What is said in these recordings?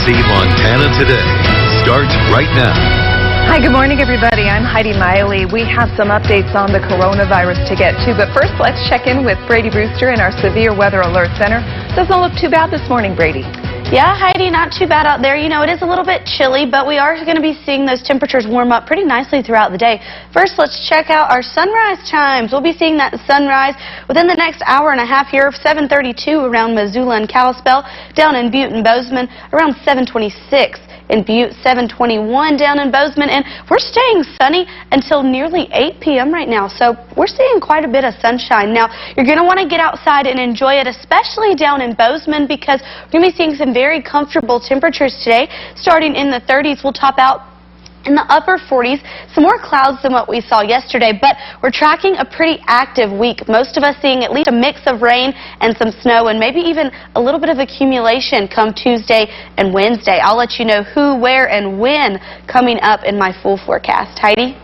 KECI Montana Today starts right now. Hi, good morning, everybody. I'm Heidi Miley. We have some updates on the coronavirus to get to, but first let's check in with Brady Brewster in our Severe Weather Alert Center. Doesn't look too bad this morning, Brady. Yeah, Heidi, not too bad out there. You know, it is a little bit chilly, but we are going to be seeing those temperatures warm up pretty nicely throughout the day. First, let's check out our sunrise chimes. We'll be seeing that sunrise within the next hour and a half here, 7:32 around Missoula and Kalispell, down in Butte and Bozeman, around 7:26. In Butte, 7:21 down in Bozeman, and we're staying sunny until nearly 8 p.m. right now, so we're seeing quite a bit of sunshine. Now, you're going to want to get outside and enjoy it, especially down in Bozeman, because we're going to be seeing some very comfortable temperatures today. Starting in the 30s, we'll top out in the upper 40s, some more clouds than what we saw yesterday, but we're tracking a pretty active week. Most of us seeing at least a mix of rain and some snow and maybe even a little bit of accumulation come Tuesday and Wednesday. I'll let you know who, where, and when coming up in my full forecast. Heidi?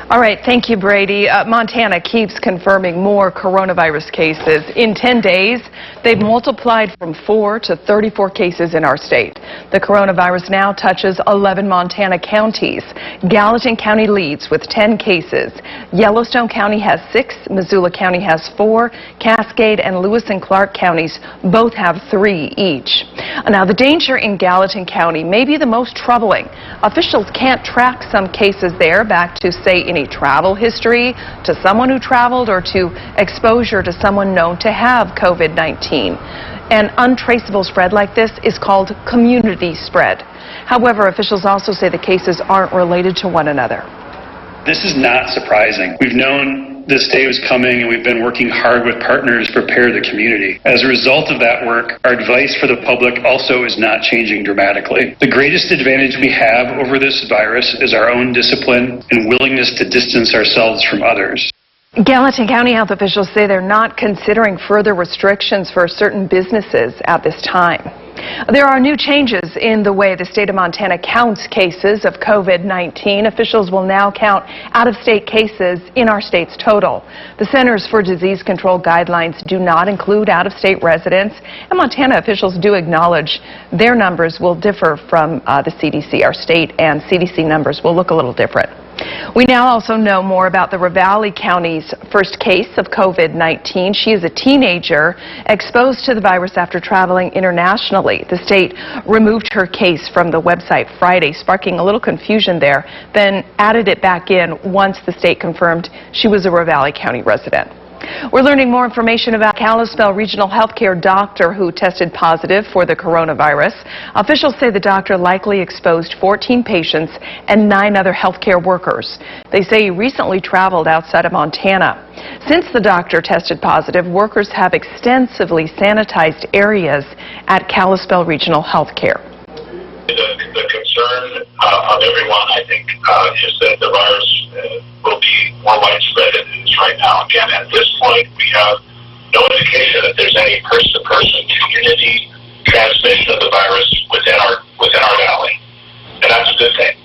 All right, thank you, Brady. Montana keeps confirming more coronavirus cases. In 10 days, they've multiplied from 4 to 34 cases in our state. The coronavirus now touches 11 Montana counties. Gallatin County leads with 10 cases. Yellowstone County has 6, Missoula County has 4, Cascade and Lewis and Clark counties both have 3 each. Now, the danger in Gallatin County may be the most troubling. Officials can't track some cases there back to, say, any travel history, to someone who traveled, or to exposure to someone known to have COVID-19. An untraceable spread like this is called community spread. However, officials also say the cases aren't related to one another. This is not surprising. We've known this day was coming, and we've been working hard with partners to prepare the community. As a result of that work, our advice for the public also is not changing dramatically. The greatest advantage we have over this virus is our own discipline and willingness to distance ourselves from others. Gallatin County health officials say they're not considering further restrictions for certain businesses at this time. There are new changes in the way the state of Montana counts cases of COVID-19. Officials will now count out-of-state cases in our state's total. The Centers for Disease Control guidelines do not include out-of-state residents, and Montana officials do acknowledge their numbers will differ from the CDC. Our state and CDC numbers will look a little different. We now also know more about the Ravalli County's first case of COVID-19. She is a teenager exposed to the virus after traveling internationally. The state removed her case from the website Friday, sparking a little confusion there, then added it back in once the state confirmed she was a Ravalli County resident. We're learning more information about Kalispell Regional Healthcare doctor who tested positive for the coronavirus. Officials say the doctor likely exposed 14 patients and 9 other healthcare workers. They say he recently traveled outside of Montana. Since the doctor tested positive, workers have extensively sanitized areas at Kalispell Regional Healthcare. The concern of everyone, I think, is that the virus will be more widespread than it is right now. Again, at this point, we have no indication that there's any person-to-person community transmission of the virus within our valley, and that's a good thing.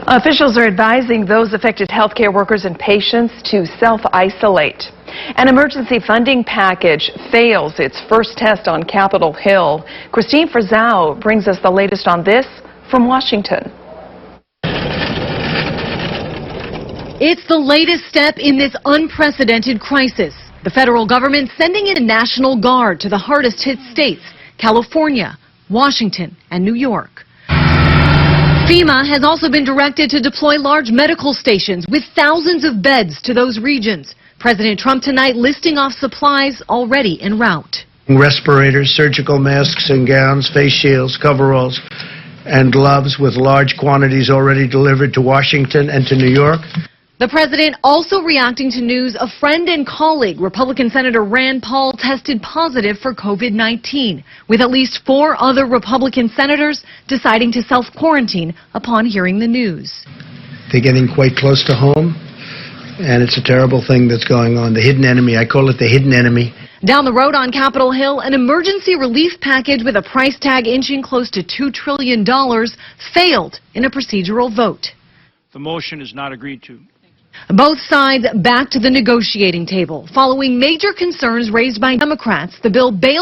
Officials are advising those affected healthcare workers and patients to self-isolate. An emergency funding package fails its first test on Capitol Hill. Christine Frizzau brings us the latest on this from Washington. It's the latest step in this unprecedented crisis. The federal government sending in a National Guard to the hardest hit states, California, Washington, and New York. FEMA has also been directed to deploy large medical stations with thousands of beds to those regions. President Trump tonight listing off supplies already en route. Respirators, surgical masks and gowns, face shields, coveralls, and gloves with large quantities already delivered to Washington and to New York. The president also reacting to news a friend and colleague, Republican Senator Rand Paul, tested positive for COVID-19, with at least 4 other Republican senators deciding to self-quarantine upon hearing the news. They're getting quite close to home, and it's a terrible thing that's going on. The hidden enemy, I call it the hidden enemy. Down the road on Capitol Hill, an emergency relief package with a price tag inching close to $2 trillion failed in a procedural vote. The motion is not agreed to. Both sides back to the negotiating table. Following major concerns raised by Democrats, the bill bailed